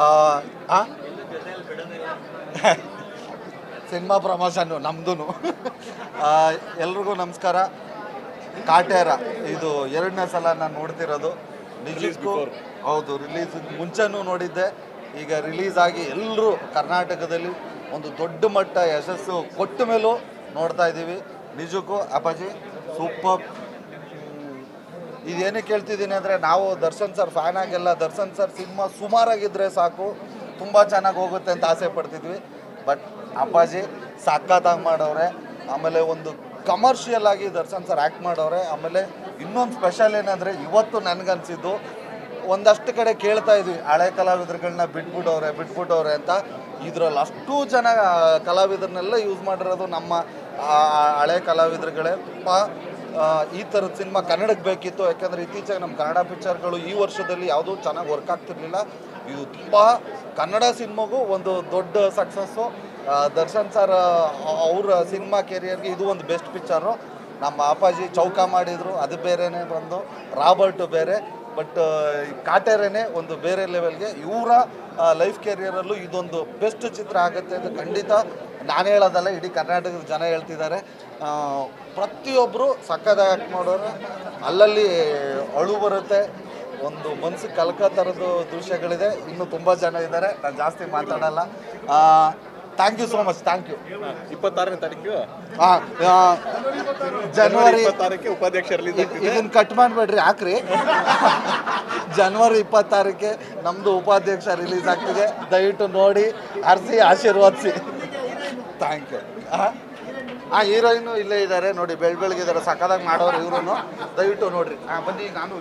ಆ cinema promotion ನಮ್ದು. ಎಲ್ರಿಗೂ ನಮಸ್ಕಾರ. ಕಾಟೇರ ಇದು ಎರಡನೇ ಸಲ ನಾನು ನೋಡ್ತಿರೋದು. ನಿಜಕ್ಕೂ ಹೌದು, ರಿಲೀಸ್ ಮುಂಚೆನೂ ನೋಡಿದ್ದೆ. ಈಗ ರಿಲೀಸ್ ಆಗಿ ಎಲ್ಲರೂ ಕರ್ನಾಟಕದಲ್ಲಿ ಒಂದು ದೊಡ್ಡ ಮಟ್ಟ ಯಶಸ್ಸು ಕೊಟ್ಟ ಮೇಲೂ ನೋಡ್ತಾ ಇದ್ದೀವಿ. ನಿಜಕ್ಕೂ ಅಪ್ಪಾಜಿ ಸೂಪರ್. ಇದೇನಕ್ಕೆ ಕೇಳ್ತಿದ್ದೀನಿ ಅಂದರೆ, ನಾವು ದರ್ಶನ್ ಸರ್ ಫ್ಯಾನ್ ಆಗಿಲ್ಲ. ದರ್ಶನ್ ಸರ್ ಸಿನಿಮಾ ಸುಮಾರಾಗಿದ್ದರೆ ಸಾಕು, ತುಂಬ ಚೆನ್ನಾಗಿ ಹೋಗುತ್ತೆ ಅಂತ ಆಸೆ ಪಡ್ತಿದ್ವಿ. ಬಟ್ ಅಪ್ಪಾಜಿ ಸಖತ್ತಾಗಿ ಮಾಡವ್ರೆ. ಆಮೇಲೆ ಒಂದು ಕಮರ್ಷಿಯಲ್ ಆಗಿ ದರ್ಶನ್ ಸರ್ ಆ್ಯಕ್ಟ್ ಮಾಡವ್ರೆ. ಆಮೇಲೆ ಇನ್ನೊಂದು ಸ್ಪೆಷಲ್ ಏನಂದರೆ, ಇವತ್ತು ನನಗನ್ಸಿದ್ದು, ಒಂದಷ್ಟು ಕಡೆ ಕೇಳ್ತಾ ಇದ್ವಿ ಹಳೆ ಕಲಾವಿದರುಗಳನ್ನ ಬಿಟ್ಬಿಟ್ಟವ್ರೆ ಅಂತ. ಇದರಲ್ಲಿ ಅಷ್ಟು ಜನ ಕಲಾವಿದರನ್ನೆಲ್ಲ ಯೂಸ್ ಮಾಡಿರೋದು ನಮ್ಮ ಹಳೆ ಕಲಾವಿದರುಗಳೇ. ಈ ಥರದ ಸಿನಿಮಾ ಕನ್ನಡಕ್ಕೆ ಬೇಕಿತ್ತು. ಯಾಕೆಂದರೆ ಇತ್ತೀಚೆಗೆ ನಮ್ಮ ಕನ್ನಡ ಪಿಕ್ಚರ್ಗಳು ಈ ವರ್ಷದಲ್ಲಿ ಯಾವುದೂ ಚೆನ್ನಾಗಿ ವರ್ಕ್ ಆಗ್ತಿರ್ಲಿಲ್ಲ. ಇದು ತುಂಬ ಕನ್ನಡ ಸಿನಿಮಾಗೂ ಒಂದು ದೊಡ್ಡ ಸಕ್ಸಸ್ಸು. ದರ್ಶನ್ ಸರ್ ಅವರ ಸಿನಿಮಾ ಕೆರಿಯರ್ಗೆ ಇದು ಒಂದು ಬೆಸ್ಟ್ ಪಿಕ್ಚರು. ನಮ್ಮ ಅಪ್ಪಾಜಿ ಚೌಕ ಮಾಡಿದರು, ಅದು ಬೇರೆಯೇ ಬಂದು, ರಾಬರ್ಟ್ ಬೇರೆ. ಬಟ್ ಕಾಟೇರನೇ ಒಂದು ಬೇರೆ ಲೆವೆಲ್ಗೆ. ಇವರ ಲೈಫ್ ಕೆರಿಯರಲ್ಲೂ ಇದೊಂದು ಬೆಸ್ಟ್ ಚಿತ್ರ ಆಗುತ್ತೆ ಅಂತ ಖಂಡಿತ ನಾನು ಹೇಳೋದಲ್ಲ, ಇಡೀ ಕರ್ನಾಟಕದ ಜನ ಹೇಳ್ತಿದ್ದಾರೆ. ಪ್ರತಿಯೊಬ್ಬರು ಸಕ್ಕತ್ತಾಗಿ ಆ್ಯಕ್ಟ್ ಮಾಡೋರು. ಅಲ್ಲಲ್ಲಿ ಅಳು ಬರುತ್ತೆ, ಒಂದು ಮನಸ್ಸಿಗೆ ಕಲ್ಕೋ ಥರದ್ದು ದೃಶ್ಯಗಳಿದೆ. ಇನ್ನೂ ತುಂಬ ಜನ ಇದ್ದಾರೆ, ನಾನು ಜಾಸ್ತಿ ಮಾತಾಡಲ್ಲ. Thank you so much. Thank you. 26ನೇ ತಾರೀಕು ಜನವರಿ 26ಕ್ಕೆ ಉಪಾಧ್ಯಕ್ಷ ರಿಲೀಸ್ ಆಗ್ತಿದೆ. ಇದನ್ನು ಕಟ್ ಮಾಡಬೇಡ್ರಿ, ಹಾಕ್ರಿ. ಜನವರಿ 26ಕ್ಕೆ ನಮ್ಮದು ಉಪಾಧ್ಯಕ್ಷ ರಿಲೀಸ್ ಆಗ್ತಿದೆ. ದಯವಿಟ್ಟು ನೋಡಿ, ಹರಿಸಿ, ಆಶೀರ್ವಾದಿಸಿ. Thank you. ಹೀರೋಯಿನ್ನು ಇಲ್ಲೇ ಇದ್ದಾರೆ ನೋಡಿ, ಬೆಳಗಿದ್ದಾರೆ, ಸಕ್ಕದಾಗಿ ಮಾಡೋರು ಇವರು. ದಯವಿಟ್ಟು ನೋಡಿರಿ. ಬನ್ನಿ, ನಾನು